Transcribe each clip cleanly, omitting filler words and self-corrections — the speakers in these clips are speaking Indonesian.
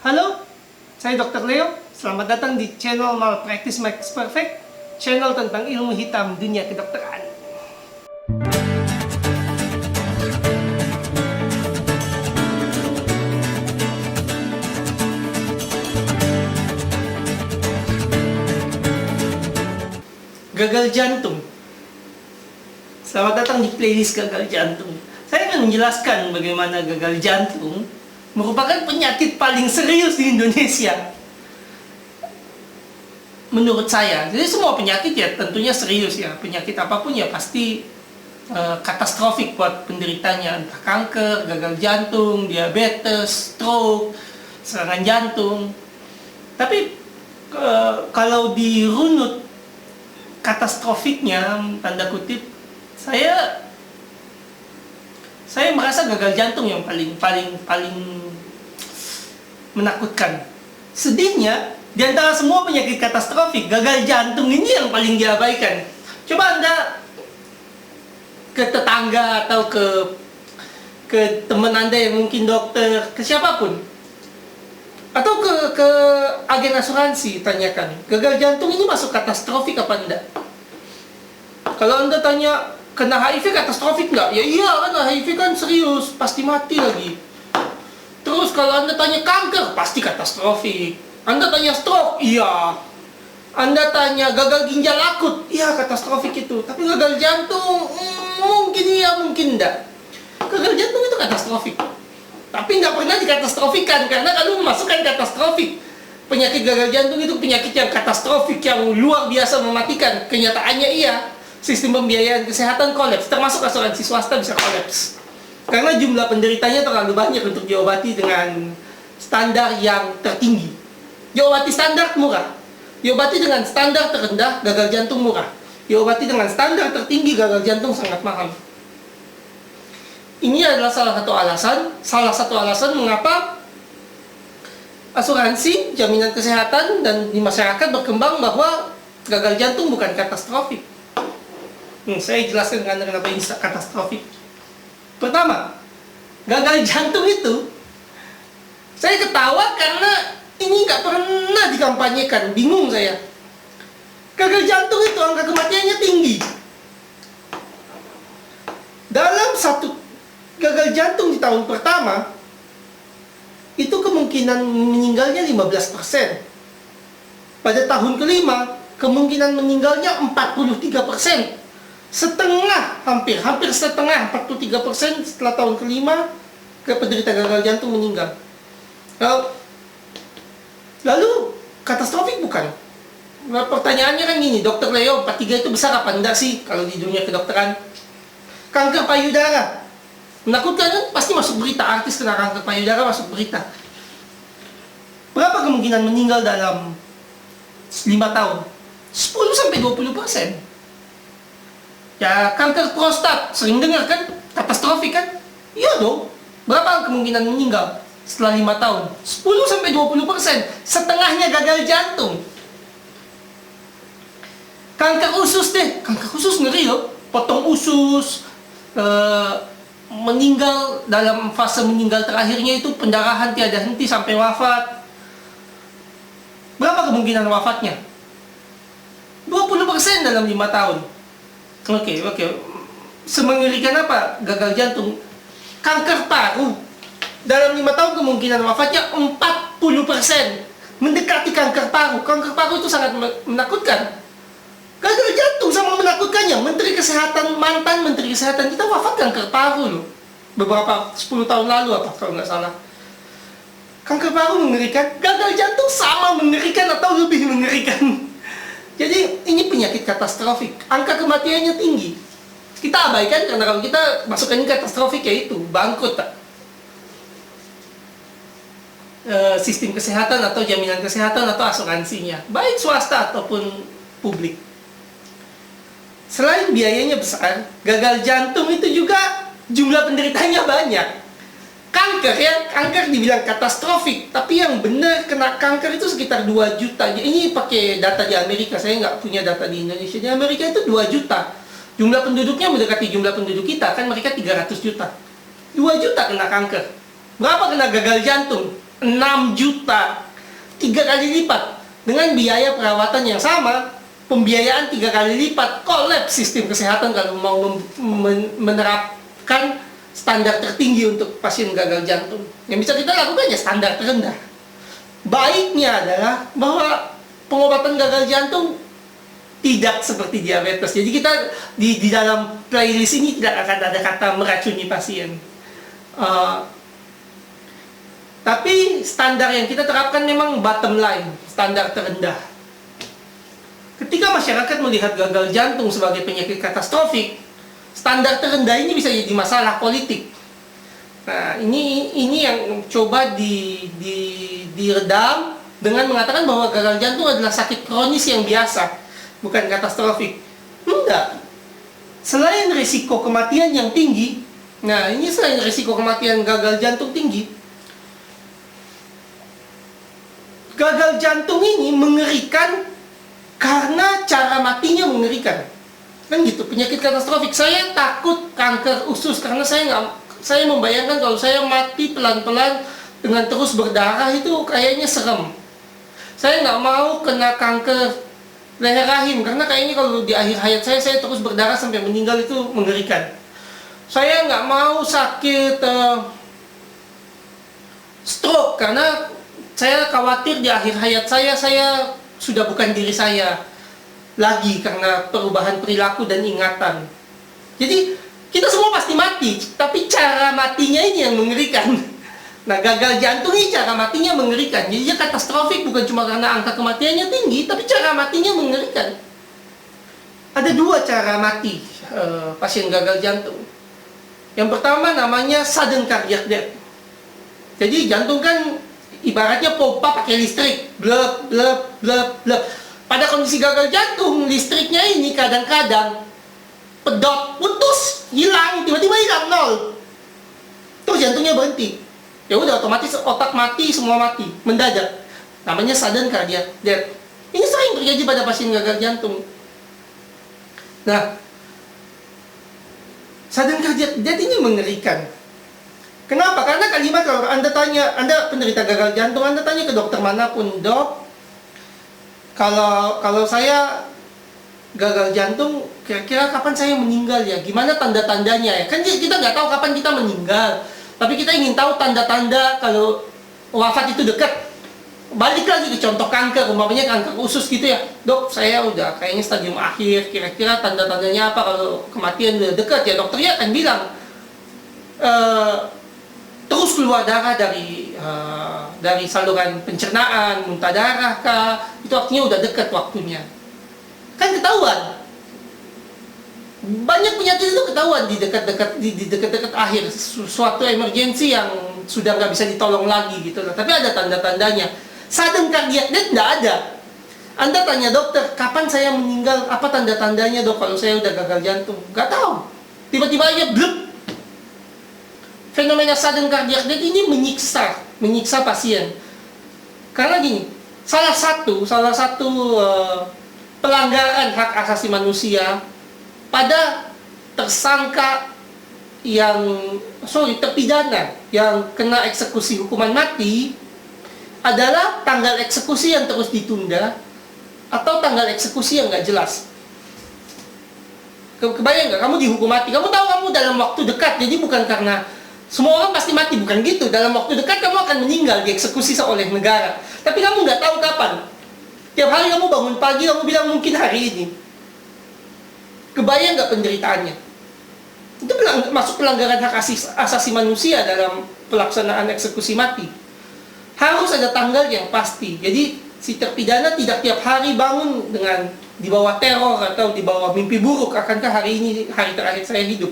Halo, saya Dr. Leo. Selamat datang di channel Malpractice Makes Perfect, channel tentang ilmu hitam dunia kedokteran. Gagal jantung. Selamat datang di playlist gagal jantung. Saya akan menjelaskan bagaimana gagal jantung merupakan penyakit paling serius di Indonesia. Menurut saya, jadi semua penyakit ya tentunya serius ya. Penyakit apapun ya pasti katastrofik buat penderitanya. Entah kanker, gagal jantung, diabetes, stroke, serangan jantung. Tapi kalau dirunut katastrofiknya, tanda kutip, saya merasa gagal jantung yang paling menakutkan. Sedihnya, di antara semua penyakit katastrofik, gagal jantung ini yang paling diabaikan. Coba Anda ke tetangga atau ke teman Anda yang mungkin dokter, ke siapapun, atau ke agen asuransi, tanyakan, gagal jantung ini masuk katastrofik apa enggak? Kalau Anda tanya, kena HIV katastrofik nggak? Ya iya, kan HIV kan serius, pasti mati lagi. Terus kalau Anda tanya kanker, pasti katastrofik. Anda tanya stroke, iya. Anda tanya gagal ginjal akut, iya katastrofik itu. Tapi gagal jantung, mungkin iya, mungkin enggak. Gagal jantung itu katastrofik. Tapi nggak pernah dikatastrofikan, karena kalau memasukkan katastrofik. Penyakit gagal jantung itu penyakit yang katastrofik, yang luar biasa mematikan. Kenyataannya iya, sistem pembiayaan kesehatan kolaps, termasuk asuransi swasta bisa kolaps. Karena jumlah penderitanya terlalu banyak untuk diobati dengan standar yang tertinggi. Diobati standar murah, diobati dengan standar terendah, gagal jantung murah. Diobati dengan standar tertinggi, gagal jantung sangat mahal. Ini adalah salah satu alasan mengapa asuransi, jaminan kesehatan, dan di masyarakat berkembang bahwa gagal jantung bukan katastrofik. Saya jelaskan kenapa ini katastrofik. Pertama, gagal jantung itu, saya ketawa karena ini nggak pernah dikampanyekan. Bingung saya. Gagal jantung itu angka kematiannya tinggi. Dalam satu gagal jantung di tahun pertama, itu kemungkinan meninggalnya 15%. Pada tahun kelima, kemungkinan meninggalnya 43%. Setengah, hampir setengah, 43% setelah tahun kelima penderita gagal jantung meninggal. Lalu katastrofik bukan? Nah, pertanyaannya kan gini, Dokter Leo, 43 itu besar apa enggak sih kalau di dunia kedokteran? Kanker payudara menakutkan kan? Pasti masuk berita, artis kena kanker payudara masuk berita. Berapa kemungkinan meninggal dalam 5 tahun? 10-20%. Ya, kanker prostat, sering dengar kan? Katastrofik kan? Iya dong. Berapa kemungkinan meninggal setelah 5 tahun? 10-20%. Setengahnya gagal jantung. Kanker usus deh. Kanker usus ngeri loh. Potong usus. Meninggal, dalam fase meninggal terakhirnya itu pendarahan tiada henti sampai wafat. Berapa kemungkinan wafatnya? 20% dalam 5 tahun. Oke. Semengerikan apa gagal jantung? Kanker paru. Dalam 5 tahun kemungkinan wafatnya 40%. Mendekati kanker paru. Kanker paru itu sangat menakutkan. Gagal jantung sama menakutkannya. Mantan Menteri Kesehatan kita wafat kanker paru loh. Beberapa 10 tahun lalu apa kalau nggak salah. Kanker paru mengerikan. Gagal jantung sama mengerikan atau lebih mengerikan. Jadi ini penyakit katastrofik, angka kematiannya tinggi. Kita abaikan karena kalau kita masukkan ini katastrofik yaitu bangkrut tak? Sistem kesehatan atau jaminan kesehatan atau asuransinya, baik swasta ataupun publik. Selain biayanya besar, gagal jantung itu juga jumlah penderitanya banyak. Kanker dibilang katastrofik, tapi yang benar kena kanker itu sekitar 2 juta. Ini pakai data di Amerika, saya nggak punya data di Indonesia. Di Amerika itu 2 juta. Jumlah penduduknya mendekati jumlah penduduk kita, kan mereka 300 juta. 2 juta kena kanker. Berapa kena gagal jantung? 6 juta, 3 kali lipat. Dengan biaya perawatan yang sama, pembiayaan 3 kali lipat, kolaps sistem kesehatan kalau mau menerapkan standar tertinggi untuk pasien gagal jantung. Yang bisa kita lakukan ya standar terendah. Baiknya adalah bahwa pengobatan gagal jantung tidak seperti diabetes. Jadi kita di dalam playlist ini tidak akan ada kata meracuni pasien. Tapi standar yang kita terapkan memang bottom line, standar terendah. Ketika masyarakat melihat gagal jantung sebagai penyakit katastrofik, standar terendah ini bisa jadi masalah politik. Nah, ini yang coba diredam dengan mengatakan bahwa gagal jantung adalah sakit kronis yang biasa, bukan katastrofik. Enggak. Selain risiko kematian yang tinggi, nah ini selain risiko kematian gagal jantung tinggi, gagal jantung ini mengerikan karena cara matinya mengerikan. Kan gitu, penyakit katastrofik. Saya takut kanker usus karena saya membayangkan kalau saya mati pelan-pelan dengan terus berdarah itu kayaknya serem. Saya nggak mau kena kanker leher rahim karena kayaknya kalau di akhir hayat saya terus berdarah sampai meninggal itu mengerikan. Saya nggak mau sakit stroke karena saya khawatir di akhir hayat saya sudah bukan diri saya lagi karena perubahan perilaku dan ingatan. Jadi kita semua pasti mati, tapi cara matinya ini yang mengerikan. Nah, gagal jantung ini cara matinya mengerikan. Jadi dia katastrofik bukan cuma karena angka kematiannya tinggi, tapi cara matinya mengerikan. Ada 2 cara mati pasien gagal jantung. Yang pertama namanya sudden cardiac death. Jadi jantung kan ibaratnya pompa pakai listrik, blep blep blep blep. Pada kondisi gagal jantung, listriknya ini kadang-kadang pedot, putus, hilang, tiba-tiba hilang, nol. Terus jantungnya berhenti. Ya udah otomatis otak mati, semua mati, mendadak. Namanya sudden cardiac death. Ini sering terjadi pada pasien gagal jantung. Nah, sudden cardiac death ini mengerikan. Kenapa? Karena kalimat kalau Anda tanya, Anda penderita gagal jantung, Anda tanya ke dokter manapun, dok, kalau saya gagal jantung, kira-kira kapan saya meninggal ya? Gimana tanda-tandanya ya? Kan kita nggak tahu kapan kita meninggal, tapi kita ingin tahu tanda-tanda kalau wafat itu dekat. Balik lagi ke contoh kanker, umpamanya kanker usus gitu ya, dok, saya udah kayaknya stadium akhir, kira-kira tanda-tandanya apa kalau kematian udah dekat ya? Dokternya akan bilang, terus keluar darah dari saluran pencernaan, muntah darah kah, itu artinya udah dekat waktunya. Kan ketahuan. Banyak penyakit itu ketahuan di dekat-dekat akhir, suatu emergensi yang sudah nggak bisa ditolong lagi gitu loh. Tapi ada tanda-tandanya. Sudden cardiac death nggak ada. Anda tanya dokter, kapan saya meninggal? Apa tanda-tandanya dok kalau saya udah gagal jantung? Nggak tahu. Tiba-tiba aja blep. Fenomena sudden cardiac death ini menyiksa pasien. Karena gini, salah satu pelanggaran hak asasi manusia pada terpidana yang kena eksekusi hukuman mati adalah tanggal eksekusi yang terus ditunda atau tanggal eksekusi yang nggak jelas. Kebayang nggak? Kamu dihukum mati, kamu tahu kamu dalam waktu dekat, jadi bukan karena semua orang pasti mati, bukan gitu. Dalam waktu dekat kamu akan meninggal dieksekusi oleh negara. Tapi kamu nggak tahu kapan. Tiap hari kamu bangun pagi, kamu bilang mungkin hari ini. Kebayang nggak penderitaannya? Itu masuk pelanggaran hak asasi manusia dalam pelaksanaan eksekusi mati. Harus ada tanggal yang pasti. Jadi si terpidana tidak tiap hari bangun dengan di bawah teror atau di bawah mimpi buruk, akankah hari ini hari terakhir saya hidup.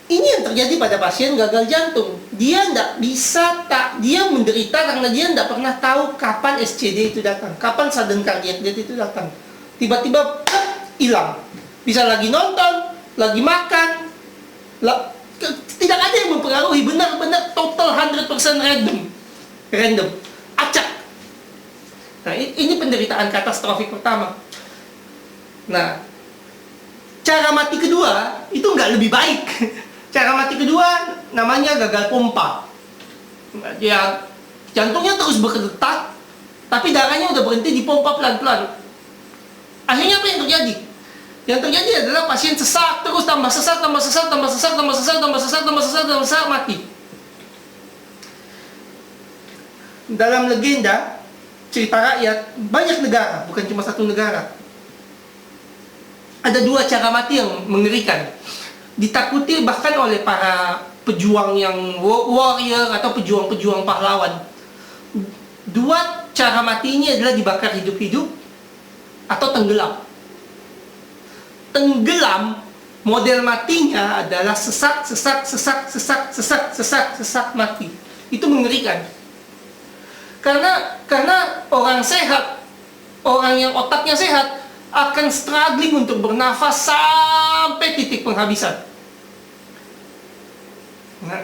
Ini yang terjadi pada pasien gagal jantung. Dia menderita karena dia tidak pernah tahu kapan SCD itu datang, kapan sudden cardiac death itu datang. Tiba-tiba hilang. Bisa lagi nonton, lagi makan, tidak ada yang mempengaruhi, benar-benar total 100% random, acak. Nah, ini penderitaan katastrofik pertama. Nah, cara mati kedua itu nggak lebih baik. Cara mati kedua namanya gagal pompa. Ya, Jantungnya terus berdetak, tapi darahnya udah berhenti dipompa pelan-pelan. Akhirnya apa yang terjadi? Yang terjadi adalah pasien sesak, terus tambah sesak, tambah sesak, tambah sesak, tambah sesak, tambah sesak, tambah sesak, tambah sesak, mati. Dalam legenda, cerita rakyat, banyak negara, bukan cuma satu negara, ada dua cara mati yang mengerikan. Ditakuti bahkan oleh para pejuang yang warrior atau pejuang-pejuang pahlawan. Dua cara mati ini adalah dibakar hidup-hidup atau tenggelam. Tenggelam, model matinya adalah sesak, sesak, sesak, sesak, sesak, sesak, sesak, mati. Itu mengerikan. Karena orang sehat, orang yang otaknya sehat, akan struggling untuk bernafas sampai titik penghabisan. Nah,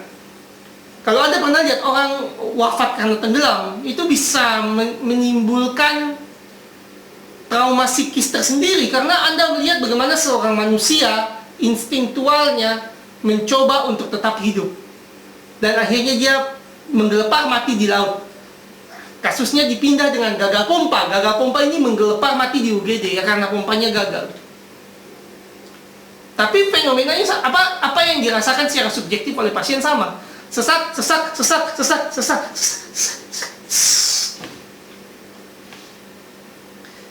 kalau Anda pernah lihat orang wafat karena tenggelam, itu bisa menimbulkan trauma psikis tersendiri, karena Anda melihat bagaimana seorang manusia instinktualnya mencoba untuk tetap hidup, dan akhirnya dia menggelepar mati di laut. Kasusnya dipindah dengan gagal pompa. Gagal pompa ini menggelepar mati di UGD ya, karena pompanya gagal. Tapi fenomenanya apa yang dirasakan secara subjektif oleh pasien sama. Sesak, sesak, sesak, sesak, sesak, sesak.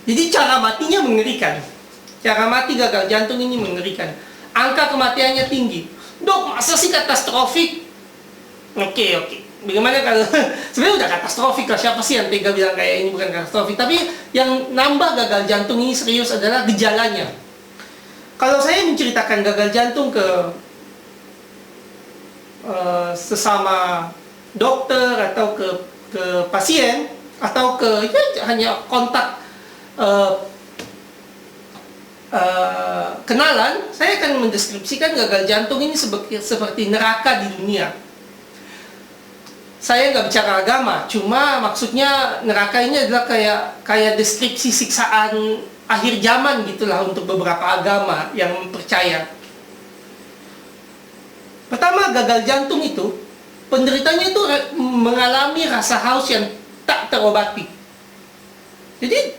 Jadi cara matinya mengerikan. Cara mati gagal jantung ini mengerikan. Angka kematiannya tinggi. Dok, masa sih katastrofik? Oke. Bagaimana kalau sebenarnya udah katastrofik lah, siapa sih yang tega bilang kayak ini bukan katastrofik. Tapi yang nambah gagal jantung ini serius adalah gejalanya. Kalau saya menceritakan gagal jantung ke sesama dokter atau ke pasien atau ke hanya kontak kenalan, saya akan mendeskripsikan gagal jantung ini seperti neraka di dunia. Saya nggak bicara agama, cuma maksudnya neraka ini adalah kayak deskripsi siksaan akhir zaman gitulah untuk beberapa agama yang percaya. Pertama, gagal jantung itu penderitanya itu mengalami rasa haus yang tak terobati. Jadi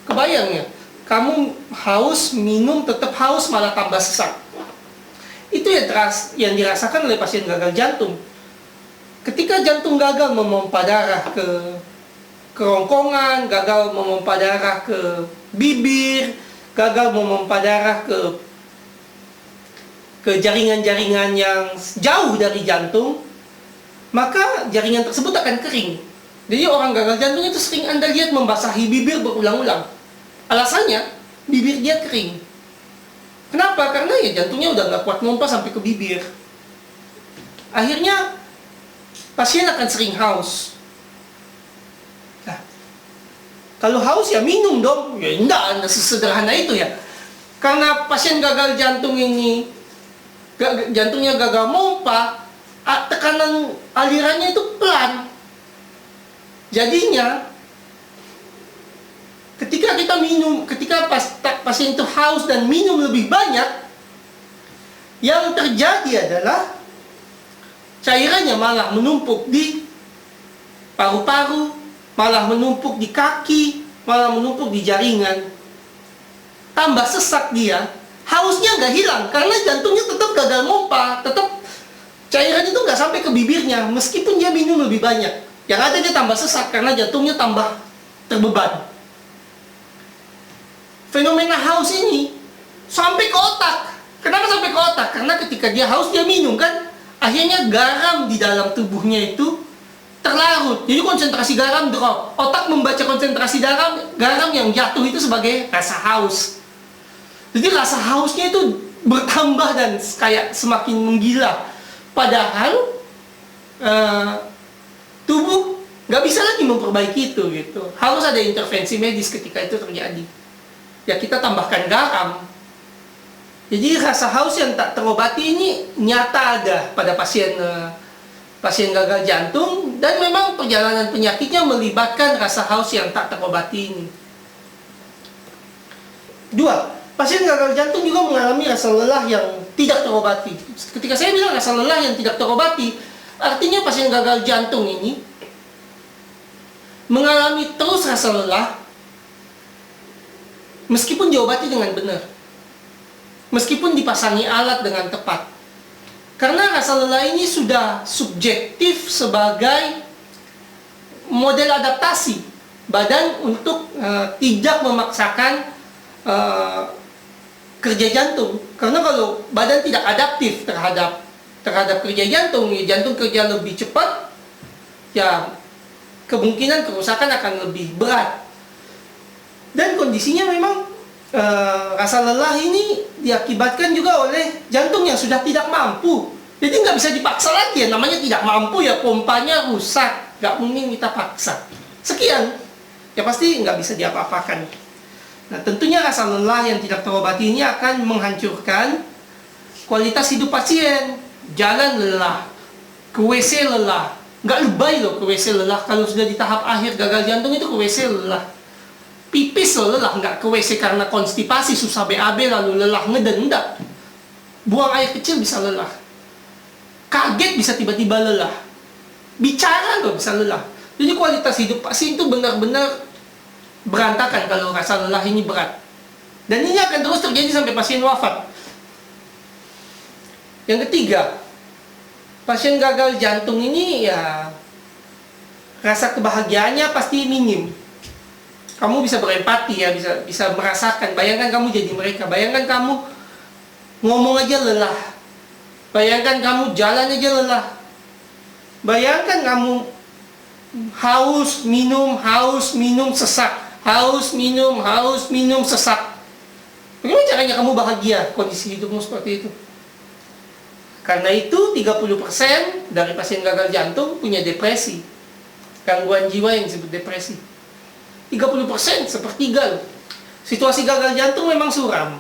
kebayang ya, kamu haus, minum tetap haus, malah tambah sesak. Itu yang dirasakan oleh pasien gagal jantung. Ketika jantung gagal memompa darah ke kerongkongan, gagal memompa darah ke bibir, gagal memompa darah ke jaringan-jaringan yang jauh dari jantung, maka jaringan tersebut akan kering. Jadi orang gagal jantung itu sering Anda lihat membasahi bibir berulang-ulang. Alasannya, bibir dia kering. Kenapa? Karena ya jantungnya udah nggak kuat mompa sampai ke bibir. Akhirnya pasien akan sering haus. Nah, kalau haus ya minum dong. Ya enggak sesederhana itu ya. Karena pasien gagal jantung ini, jantungnya gagal mompa, tekanan alirannya itu pelan. Jadinya, ketika kita minum, ketika pasien itu haus dan minum lebih banyak, yang terjadi adalah cairannya malah menumpuk di paru-paru, malah menumpuk di kaki, malah menumpuk di jaringan. Tambah sesak dia, hausnya nggak hilang karena jantungnya tetap gagal mompa, tetap cairan itu nggak sampai ke bibirnya meskipun dia minum lebih banyak. Yang ada dia tambah sesak karena jantungnya tambah terbeban. Fenomena haus ini sampai ke otak. Kenapa sampai ke otak? Karena ketika dia haus dia minum kan. Akhirnya garam di dalam tubuhnya itu terlarut. Jadi konsentrasi garam drop. Otak membaca konsentrasi garam yang jatuh itu sebagai rasa haus. Jadi rasa hausnya itu bertambah dan kayak semakin menggila. Padahal tubuh nggak bisa lagi memperbaiki itu gitu. Harus ada intervensi medis ketika itu terjadi. Ya kita tambahkan garam. Jadi rasa haus yang tak terobati ini nyata ada pada pasien gagal jantung, dan memang perjalanan penyakitnya melibatkan rasa haus yang tak terobati ini. Dua, pasien gagal jantung juga mengalami rasa lelah yang tidak terobati. Ketika saya bilang rasa lelah yang tidak terobati, artinya pasien gagal jantung ini mengalami terus rasa lelah, meskipun diobati dengan benar, meskipun dipasangi alat dengan tepat. Karena rasa lelah ini sudah subjektif sebagai model adaptasi badan untuk tidak memaksakan kerja jantung. Karena kalau badan tidak adaptif terhadap kerja jantung, ya jantung kerja lebih cepat, ya kemungkinan kerusakan akan lebih berat. Dan kondisinya memang rasa lelah ini diakibatkan juga oleh jantung yang sudah tidak mampu. Jadi nggak bisa dipaksa lagi, ya namanya tidak mampu, ya pompanya rusak, nggak mungkin kita paksa. Sekian, ya pasti nggak bisa diapa-apakan. Nah, tentunya rasa lelah yang tidak terobati ini akan menghancurkan kualitas hidup pasien. Jalan lelah, ke WC lelah, nggak lebay loh ke WC lelah. Kalau sudah di tahap akhir gagal jantung itu ke WC lelah. Pipis loh lelah, nggak ke WC karena konstipasi, susah BAB lalu lelah ngeden, enggak. Buang air kecil bisa lelah. Kaget bisa tiba-tiba lelah. Bicara loh bisa lelah. Jadi kualitas hidup pasien itu benar-benar berantakan kalau rasa lelah ini berat. Dan ini akan terus terjadi sampai pasien wafat. Yang ketiga, pasien gagal jantung ini ya rasa kebahagiaannya pasti minim. Kamu bisa berempati ya, bisa merasakan. Bayangkan kamu jadi mereka. Bayangkan kamu ngomong aja lelah. Bayangkan kamu jalan aja lelah. Bayangkan kamu haus, minum, sesak. Haus, minum, sesak. Bagaimana caranya kamu bahagia kondisi hidupmu seperti itu? Karena itu 30% dari pasien gagal jantung punya depresi. Gangguan jiwa yang disebut depresi. 30%, sepertiga loh. Situasi gagal jantung memang suram.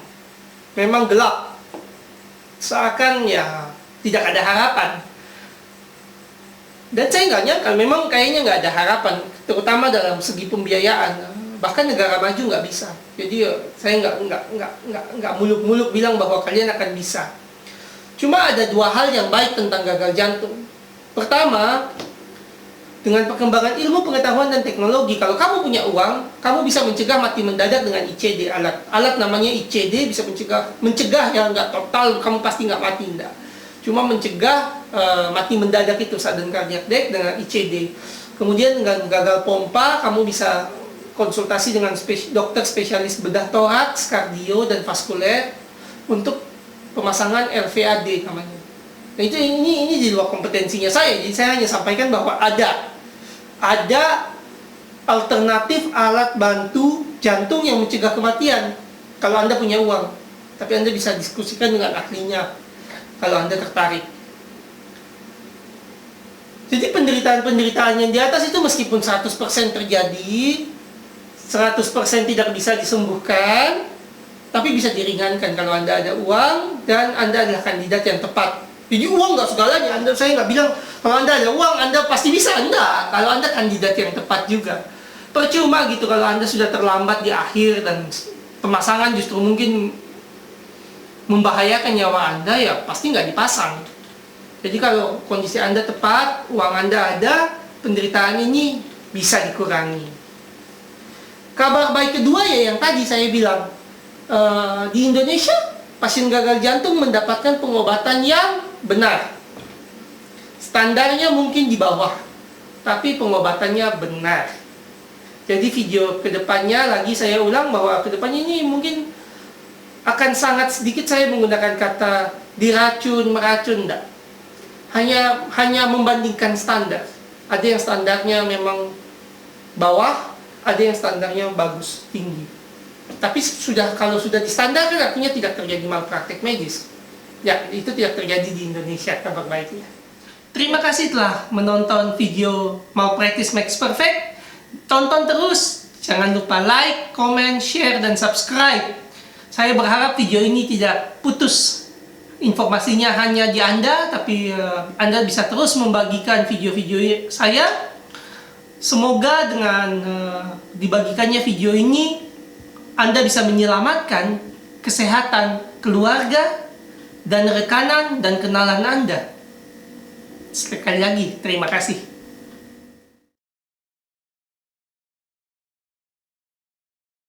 Memang gelap. Seakan ya tidak ada harapan. Dan saya nggak nyangka, memang kayaknya nggak ada harapan. Terutama dalam segi pembiayaan. Bahkan negara maju nggak bisa. Jadi saya nggak muluk-muluk bilang bahwa kalian akan bisa. Cuma ada dua hal yang baik tentang gagal jantung. Pertama, dengan perkembangan ilmu pengetahuan dan teknologi, kalau kamu punya uang, kamu bisa mencegah mati mendadak dengan ICD, alat namanya ICD bisa mencegah ya, nggak total kamu pasti nggak mati, enggak. Cuma mencegah mati mendadak itu, sudden cardiac death, dengan ICD. Kemudian dengan gagal pompa, kamu bisa konsultasi dengan dokter spesialis bedah toraks, kardio, dan vaskuler untuk pemasangan LVAD namanya. Nah itu ini di luar kompetensinya saya. Jadi saya hanya sampaikan bahwa ada alternatif alat bantu jantung yang mencegah kematian kalau Anda punya uang. Tapi Anda bisa diskusikan dengan ahlinya kalau Anda tertarik. Jadi penderitaan-penderitaan yang di atas itu meskipun 100% terjadi, 100% tidak bisa disembuhkan, tapi bisa diringankan kalau Anda ada uang dan Anda adalah kandidat yang tepat. Jadi uang nggak segalanya. Saya nggak bilang kalau Anda ada uang Anda pasti bisa. Enggak. Kalau Anda kandidat yang tepat juga. Percuma gitu kalau Anda sudah terlambat di akhir dan pemasangan justru mungkin membahayakan nyawa Anda, ya pasti nggak dipasang. Jadi kalau kondisi Anda tepat, uang Anda ada, penderitaan ini bisa dikurangi. Kabar baik kedua ya yang tadi saya bilang. Di Indonesia pasien gagal jantung mendapatkan pengobatan yang benar. Standarnya mungkin di bawah, tapi pengobatannya benar. Jadi video kedepannya lagi saya ulang bahwa kedepannya ini mungkin akan sangat sedikit saya menggunakan kata diracun, meracun, enggak. Hanya membandingkan standar. Ada yang standarnya memang bawah, ada yang standarnya bagus, tinggi. Tapi kalau sudah distandarkan artinya tidak terjadi malpraktek medis. Ya, itu tidak terjadi di Indonesia, kabar baiknya. Terima kasih telah menonton video Malpractice Makes Perfect. Tonton terus, jangan lupa like, comment, share, dan subscribe. Saya berharap video ini tidak putus. Informasinya hanya di Anda, tapi Anda bisa terus membagikan video-video saya. Semoga dengan dibagikannya video ini, Anda bisa menyelamatkan kesehatan keluarga dan rekanan dan kenalan Anda. Sekali lagi, terima kasih.